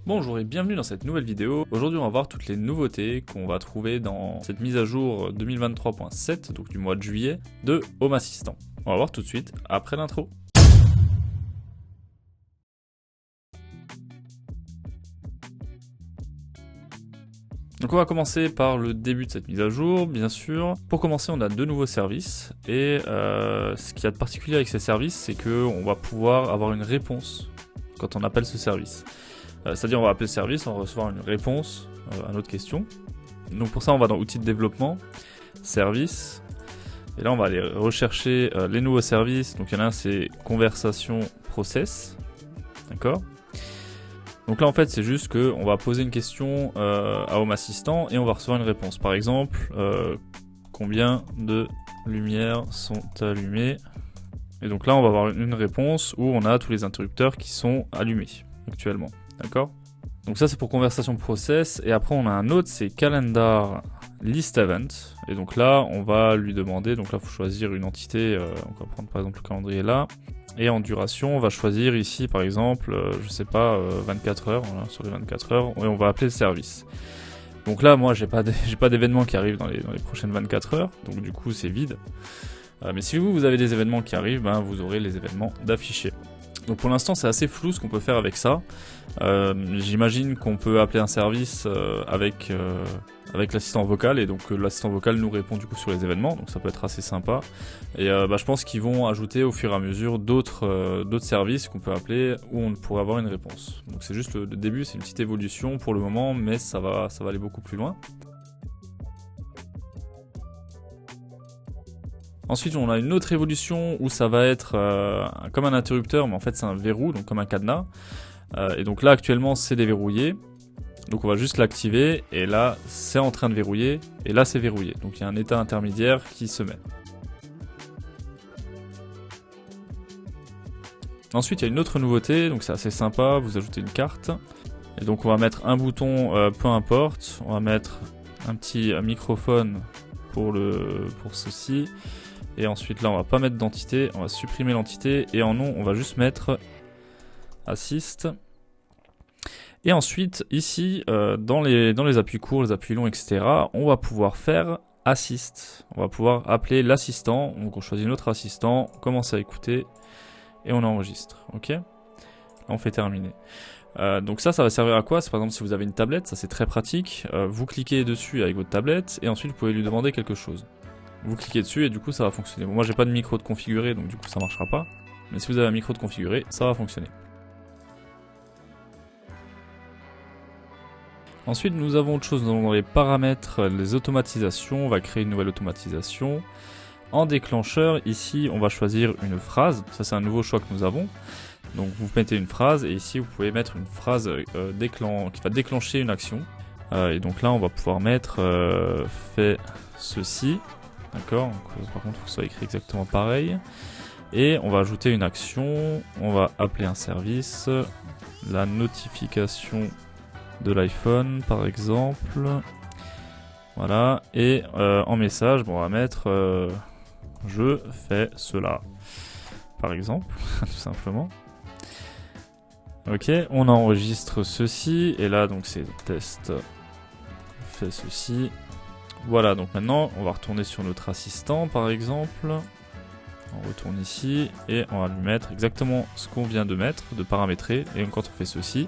Bonjour et bienvenue dans cette nouvelle vidéo. Aujourd'hui on va voir toutes les nouveautés qu'on va trouver dans cette mise à jour 2023.7, donc du mois de juillet, de Home Assistant. On va voir tout de suite après l'intro. Donc on va commencer par le début de cette mise à jour, bien sûr. Pour commencer, on a deux nouveaux services, et ce qu'il y a de particulier avec ces services, c'est qu'on va pouvoir avoir une réponse quand on appelle ce service. C'est-à-dire on va appeler le service, on va recevoir une réponse à notre question. Donc pour ça on va dans outils de développement, service, et là on va aller rechercher les nouveaux services. Donc il y en a un, c'est conversation process, d'accord. Donc là en fait c'est juste qu'on va poser une question à Home Assistant et on va recevoir une réponse. Par exemple, combien de lumières sont allumées? Et donc là on va avoir une réponse où on a tous les interrupteurs qui sont allumés actuellement. D'accord. Donc ça c'est pour conversation process, et après on a un autre, c'est calendar list event, et donc là on va lui demander, donc là il faut choisir une entité, on va prendre par exemple le calendrier là, et en duration on va choisir ici par exemple, je sais pas, 24 heures, voilà, sur les 24 heures, et on va appeler le service. Donc là moi j'ai pas d'événements qui arrivent dans les prochaines 24 heures, donc du coup c'est vide. Mais si vous avez des événements qui arrivent, ben, vous aurez les événements d'afficher. Donc pour l'instant c'est assez flou ce qu'on peut faire avec ça. J'imagine qu'on peut appeler un service avec l'assistant vocal, et donc l'assistant vocal nous répond du coup sur les événements, donc ça peut être assez sympa. Et je pense qu'ils vont ajouter au fur et à mesure d'autres services qu'on peut appeler où on pourrait avoir une réponse. Donc c'est juste le début, c'est une petite évolution pour le moment, mais ça va aller beaucoup plus loin. Ensuite, on a une autre évolution où ça va être comme un interrupteur, mais en fait c'est un verrou, donc comme un cadenas. Et donc là actuellement c'est déverrouillé. Donc on va juste l'activer, et là c'est en train de verrouiller, et là c'est verrouillé. Donc il y a un état intermédiaire qui se met. Ensuite il y a une autre nouveauté, donc c'est assez sympa, vous ajoutez une carte. Et donc on va mettre un bouton peu importe, on va mettre un petit microphone pour ceci. Et ensuite là on va pas mettre d'entité, on va supprimer l'entité, et en nom on va juste mettre assist. Et ensuite ici dans les appuis courts, les appuis longs, etc., on va pouvoir faire assist. On va pouvoir appeler l'assistant, donc on choisit notre assistant, on commence à écouter et on enregistre. Ok, là on fait terminer. Donc ça va servir à quoi? C'est par exemple si vous avez une tablette, ça c'est très pratique. Vous cliquez dessus avec votre tablette et ensuite vous pouvez lui demander quelque chose. Vous cliquez dessus et du coup ça va fonctionner. Bon, moi j'ai pas de micro de configuré, donc du coup ça marchera pas. Mais si vous avez un micro de configuré, ça va fonctionner. Ensuite nous avons autre chose dans les paramètres, les automatisations. On va créer une nouvelle automatisation. En déclencheur, ici on va choisir une phrase. Ça c'est un nouveau choix que nous avons. Donc vous mettez une phrase, et ici vous pouvez mettre une phrase qui va déclencher une action. Et donc là on va pouvoir mettre fais ceci. D'accord, par contre il faut que ce soit écrit exactement pareil. Et on va ajouter une action, on va appeler un service, la notification de l'iPhone par exemple. Voilà, et en message, bon, on va mettre je fais cela par exemple, tout simplement. Ok, on enregistre ceci, et là donc c'est test fait ceci. Voilà, donc maintenant on va retourner sur notre assistant par exemple. On retourne ici et on va lui mettre exactement ce qu'on vient de mettre, de paramétrer. Et quand on fait ceci,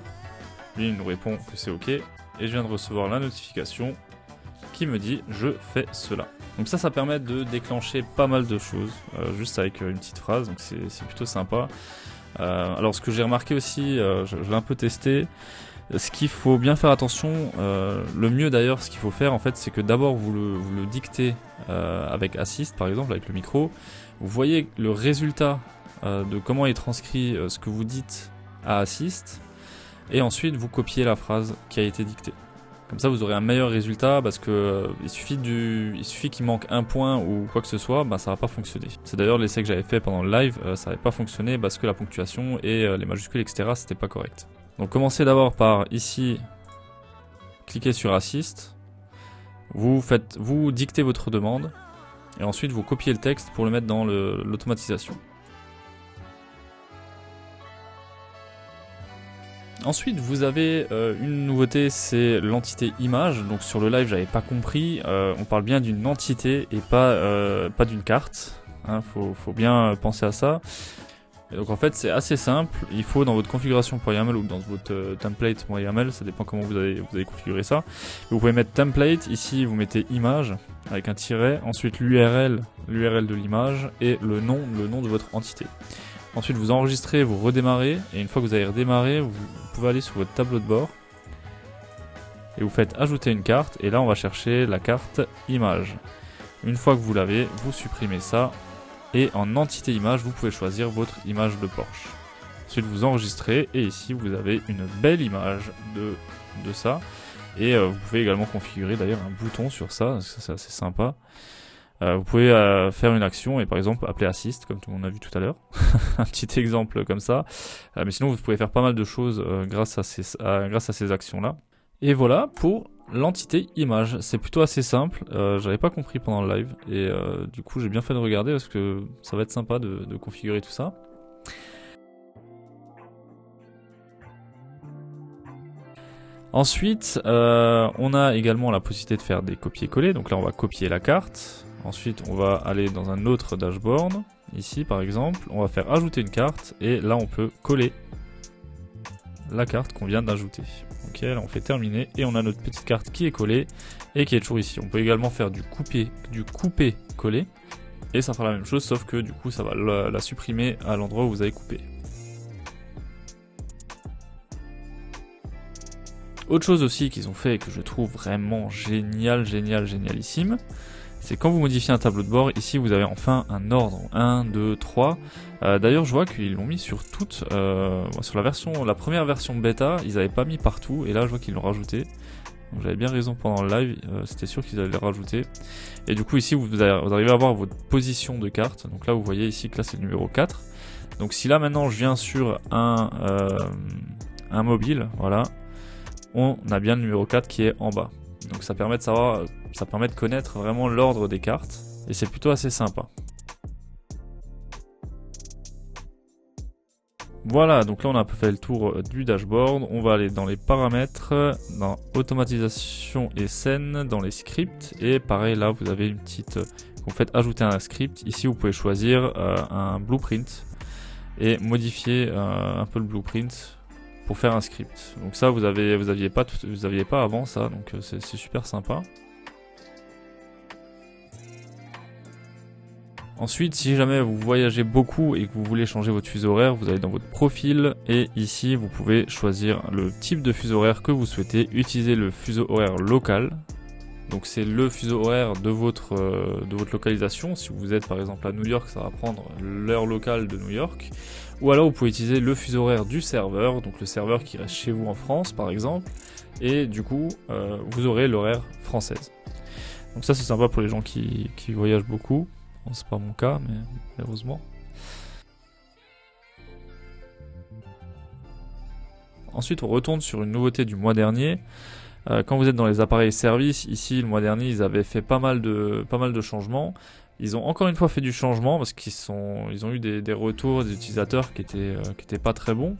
lui il nous répond que c'est ok. Et je viens de recevoir la notification qui me dit je fais cela. Donc ça permet de déclencher pas mal de choses, juste avec une petite phrase, donc c'est plutôt sympa. Alors ce que j'ai remarqué aussi, je l'ai un peu testé. Ce qu'il faut bien faire attention, le mieux d'ailleurs, ce qu'il faut faire en fait, c'est que d'abord vous le dictez avec Assist par exemple, avec le micro. Vous voyez le résultat de comment est transcrit ce que vous dites à Assist, et ensuite vous copiez la phrase qui a été dictée. Comme ça vous aurez un meilleur résultat, parce que il suffit qu'il manque un point ou quoi que ce soit, ça va pas fonctionner. C'est d'ailleurs l'essai que j'avais fait pendant le live, ça n'avait pas fonctionné parce que la ponctuation et les majuscules etc. c'était pas correct. Donc commencez d'abord par ici, cliquez sur Assist, vous dictez votre demande, et ensuite vous copiez le texte pour le mettre dans l'automatisation. Ensuite, vous avez une nouveauté, c'est l'entité image. Donc sur le live, j'avais pas compris. On parle bien d'une entité et pas d'une carte. Hein, faut bien penser à ça. Et donc en fait, c'est assez simple. Il faut dans votre configuration .yaml ou dans votre template .yaml, ça dépend comment vous avez configuré ça. Vous pouvez mettre template. Ici, vous mettez image avec un tiret. Ensuite, l'URL de l'image et le nom de votre entité. Ensuite, vous enregistrez, vous redémarrez, et une fois que vous avez redémarré, vous pouvez aller sur votre tableau de bord, et vous faites ajouter une carte, et là on va chercher la carte image. Une fois que vous l'avez, vous supprimez ça, et en entité image, vous pouvez choisir votre image de Porsche. Ensuite, vous enregistrez, et ici vous avez une belle image de ça, et vous pouvez également configurer d'ailleurs un bouton sur ça c'est assez sympa. Vous pouvez faire une action et par exemple appeler assist comme tout le monde a vu tout à l'heure. Un petit exemple comme ça. Mais sinon vous pouvez faire pas mal de choses grâce à ces actions-là. Et voilà pour l'entité image. C'est plutôt assez simple. J'avais pas compris pendant le live et du coup j'ai bien fait de regarder parce que ça va être sympa de configurer tout ça. Ensuite, on a également la possibilité de faire des copier-coller. Donc là on va copier la carte. Ensuite, on va aller dans un autre dashboard. Ici, par exemple, on va faire ajouter une carte. Et là, on peut coller la carte qu'on vient d'ajouter. Ok, là, on fait terminer. Et on a notre petite carte qui est collée et qui est toujours ici. On peut également faire du couper-coller. Et ça fera la même chose, sauf que du coup, ça va la supprimer à l'endroit où vous avez coupé. Autre chose aussi qu'ils ont fait et que je trouve vraiment génialissime, c'est quand vous modifiez un tableau de bord, ici vous avez enfin un ordre, 1, 2, 3. D'ailleurs je vois qu'ils l'ont mis sur toutes, sur la première version bêta, ils n'avaient pas mis partout, et là je vois qu'ils l'ont rajouté. Donc j'avais bien raison pendant le live, c'était sûr qu'ils allaient le rajouter. Et du coup ici vous arrivez à voir votre position de carte, donc là vous voyez ici que là c'est le numéro 4. Donc si là maintenant je viens sur un mobile, voilà, on a bien le numéro 4 qui est en bas. Donc ça permet de savoir, ça permet de connaître vraiment l'ordre des cartes et c'est plutôt assez sympa. Voilà, donc là on a un peu fait le tour du dashboard. On va aller dans les paramètres, dans automatisation et scène, dans les scripts. Et pareil, là vous avez une petite, vous faites ajouter un script. Ici vous pouvez choisir un blueprint et modifier un peu le blueprint pour faire un script. Donc ça vous aviez pas avant ça, donc c'est super sympa. Ensuite, si jamais vous voyagez beaucoup et que vous voulez changer votre fuseau horaire, vous allez dans votre profil et ici vous pouvez choisir le type de fuseau horaire que vous souhaitez. Utiliser le fuseau horaire local. Donc c'est le fuseau horaire de votre localisation. Si vous êtes par exemple à New York, ça va prendre l'heure locale de New York. Ou alors vous pouvez utiliser le fuseau horaire du serveur, donc le serveur qui reste chez vous en France par exemple. Et du coup, vous aurez l'horaire française. Donc ça c'est sympa pour les gens qui voyagent beaucoup. Bon, c'est pas mon cas, mais heureusement. Ensuite, on retourne sur une nouveauté du mois dernier. Quand vous êtes dans les appareils services, ici, le mois dernier, ils avaient fait pas mal de changements. Ils ont encore une fois fait du changement parce qu'ils ont eu des retours des utilisateurs qui étaient pas très bons.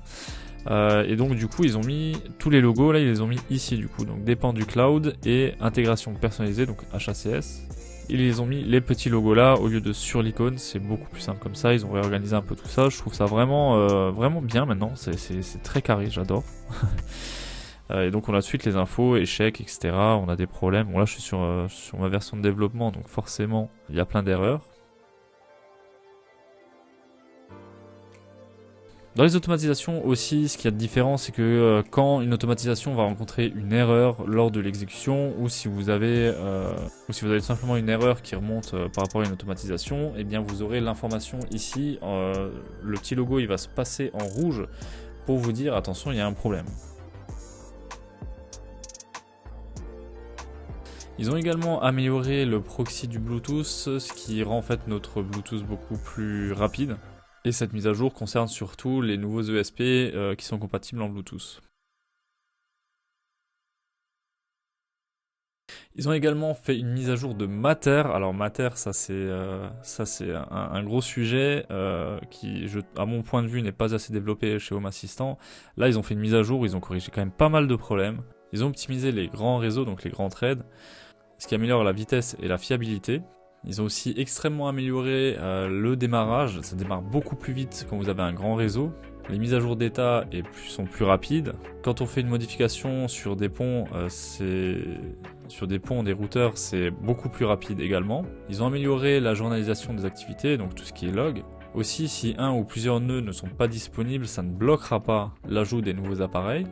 Et donc du coup ils ont mis tous les logos là, ils les ont mis ici du coup, donc dépend du cloud et intégration personnalisée, donc HACS. Ils les ont mis les petits logos là au lieu de sur l'icône, c'est beaucoup plus simple comme ça. Ils ont réorganisé un peu tout ça, je trouve ça vraiment bien maintenant, c'est très carré, j'adore. Et donc on a ensuite les infos, échecs, etc. On a des problèmes. Bon là je suis sur ma version de développement, donc forcément il y a plein d'erreurs. Dans les automatisations aussi, ce qu'il y a de différent, c'est que quand une automatisation va rencontrer une erreur lors de l'exécution, ou si vous avez simplement une erreur qui remonte par rapport à une automatisation, eh bien vous aurez l'information ici. Le petit logo il va se passer en rouge pour vous dire attention, il y a un problème. Ils ont également amélioré le proxy du Bluetooth, ce qui rend en fait notre Bluetooth beaucoup plus rapide. Et cette mise à jour concerne surtout les nouveaux ESP qui sont compatibles en Bluetooth. Ils ont également fait une mise à jour de Matter. Alors Matter, ça c'est un gros sujet qui, à mon point de vue, n'est pas assez développé chez Home Assistant. Là, ils ont fait une mise à jour, ils ont corrigé quand même pas mal de problèmes. Ils ont optimisé les grands réseaux, donc les grands threads, ce qui améliore la vitesse et la fiabilité. Ils ont aussi extrêmement amélioré le démarrage. Ça démarre beaucoup plus vite quand vous avez un grand réseau. Les mises à jour d'état sont plus rapides. Quand on fait une modification sur des ponts, des routeurs, c'est beaucoup plus rapide également. Ils ont amélioré la journalisation des activités, donc tout ce qui est log. Aussi, si un ou plusieurs nœuds ne sont pas disponibles, ça ne bloquera pas l'ajout des nouveaux appareils.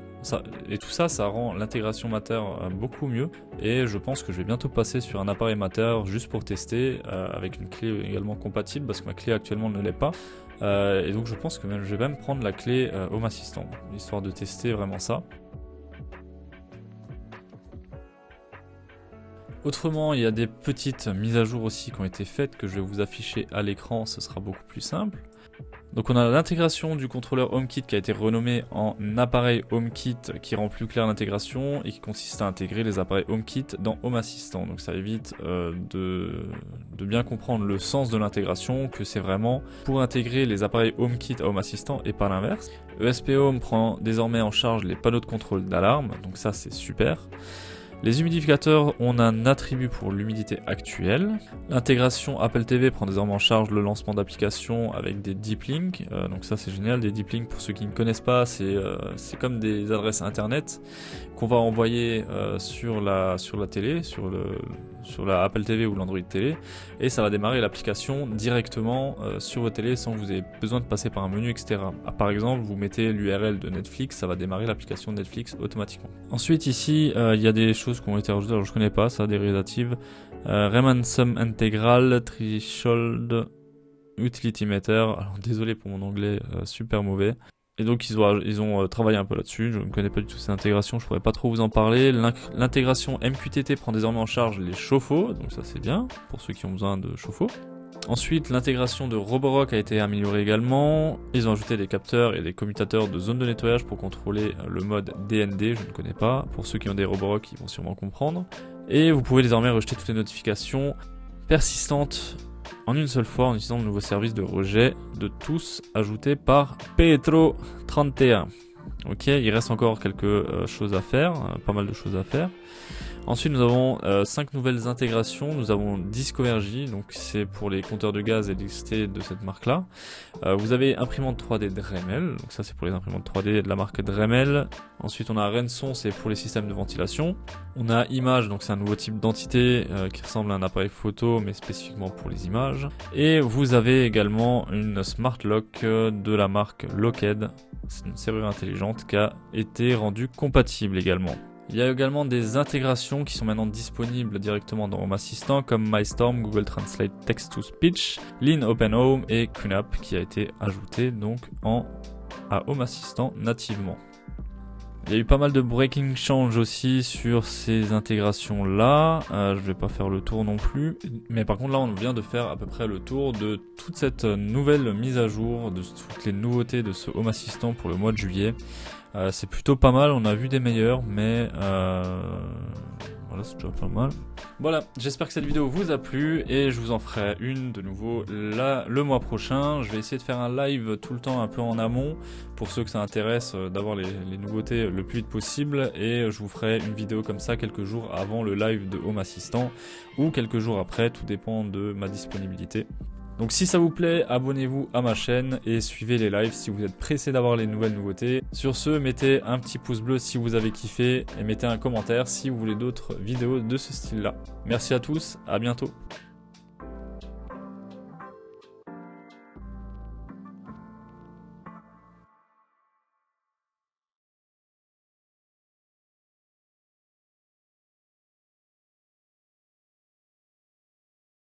Et tout ça, ça rend l'intégration Matter beaucoup mieux. Et je pense que je vais bientôt passer sur un appareil Matter juste pour tester, avec une clé également compatible, parce que ma clé actuellement ne l'est pas. Et donc je pense que je vais même prendre la clé Home Assistant, histoire de tester vraiment ça. Autrement, il y a des petites mises à jour aussi qui ont été faites que je vais vous afficher à l'écran, ce sera beaucoup plus simple. Donc on a l'intégration du contrôleur HomeKit qui a été renommé en appareil HomeKit qui rend plus clair l'intégration et qui consiste à intégrer les appareils HomeKit dans Home Assistant. Donc ça évite de bien comprendre le sens de l'intégration, que c'est vraiment pour intégrer les appareils HomeKit à Home Assistant et pas l'inverse. ESP Home prend désormais en charge les panneaux de contrôle d'alarme, donc ça c'est super. Les humidificateurs ont un attribut pour l'humidité actuelle. L'intégration Apple TV prend désormais en charge le lancement d'applications avec des deep links. Donc ça c'est génial, des deep links pour ceux qui ne connaissent pas, c'est comme des adresses internet qu'on va envoyer sur la télé, sur la Apple TV ou l'Android TV, et ça va démarrer l'application directement sur votre télé sans que vous ayez besoin de passer par un menu, etc. Par exemple, vous mettez l'URL de Netflix, ça va démarrer l'application de Netflix automatiquement. Ensuite ici, il y a des choses qui ont été rajoutées, alors je connais pas ça, des relatives. Riemann Sum Integral, Threshold, Utility Meter, alors désolé pour mon anglais super mauvais. Et donc ils ont travaillé un peu là-dessus, je ne connais pas du tout ces intégrations, je pourrais pas trop vous en parler. L'intégration MQTT prend désormais en charge les chauffe-eau, donc ça c'est bien, pour ceux qui ont besoin de chauffe-eau. Ensuite, l'intégration de Roborock a été améliorée également. Ils ont ajouté des capteurs et des commutateurs de zone de nettoyage pour contrôler le mode DND, je ne connais pas. Pour ceux qui ont des Roborock, ils vont sûrement comprendre. Et vous pouvez désormais rejeter toutes les notifications persistantes en une seule fois en utilisant le nouveau service de rejet de tous ajouté par Petro31. Ok, il reste encore quelques choses à faire, pas mal de choses à faire. Ensuite, nous avons 5 nouvelles intégrations. Nous avons Discovergy, donc c'est pour les compteurs de gaz et d'électricité de cette marque-là. Vous avez imprimante 3D Dremel, donc ça c'est pour les imprimantes 3D de la marque Dremel. Ensuite, on a Renson, c'est pour les systèmes de ventilation. On a Image, donc c'est un nouveau type d'entité qui ressemble à un appareil photo, mais spécifiquement pour les images. Et vous avez également une Smart Lock de la marque Lockheed. C'est une serrure intelligente qui a été rendue compatible également. Il y a également des intégrations qui sont maintenant disponibles directement dans Home Assistant comme MyStorm, Google Translate Text to Speech, Lean Open Home et QNAP qui a été ajouté donc à Home Assistant nativement. Il y a eu pas mal de breaking change aussi sur ces intégrations là, je vais pas faire le tour non plus, mais par contre là on vient de faire à peu près le tour de toute cette nouvelle mise à jour, de toutes les nouveautés de ce Home Assistant pour le mois de juillet. C'est plutôt pas mal, on a vu des meilleurs, mais voilà, c'est déjà pas mal. Voilà, j'espère que cette vidéo vous a plu et je vous en ferai une de nouveau là, le mois prochain. Je vais essayer de faire un live tout le temps un peu en amont pour ceux que ça intéresse d'avoir les nouveautés le plus vite possible, et je vous ferai une vidéo comme ça quelques jours avant le live de Home Assistant ou quelques jours après, tout dépend de ma disponibilité. Donc si ça vous plaît, abonnez-vous à ma chaîne et suivez les lives si vous êtes pressé d'avoir les nouvelles nouveautés. Sur ce, mettez un petit pouce bleu si vous avez kiffé et mettez un commentaire si vous voulez d'autres vidéos de ce style-là. Merci à tous, à bientôt.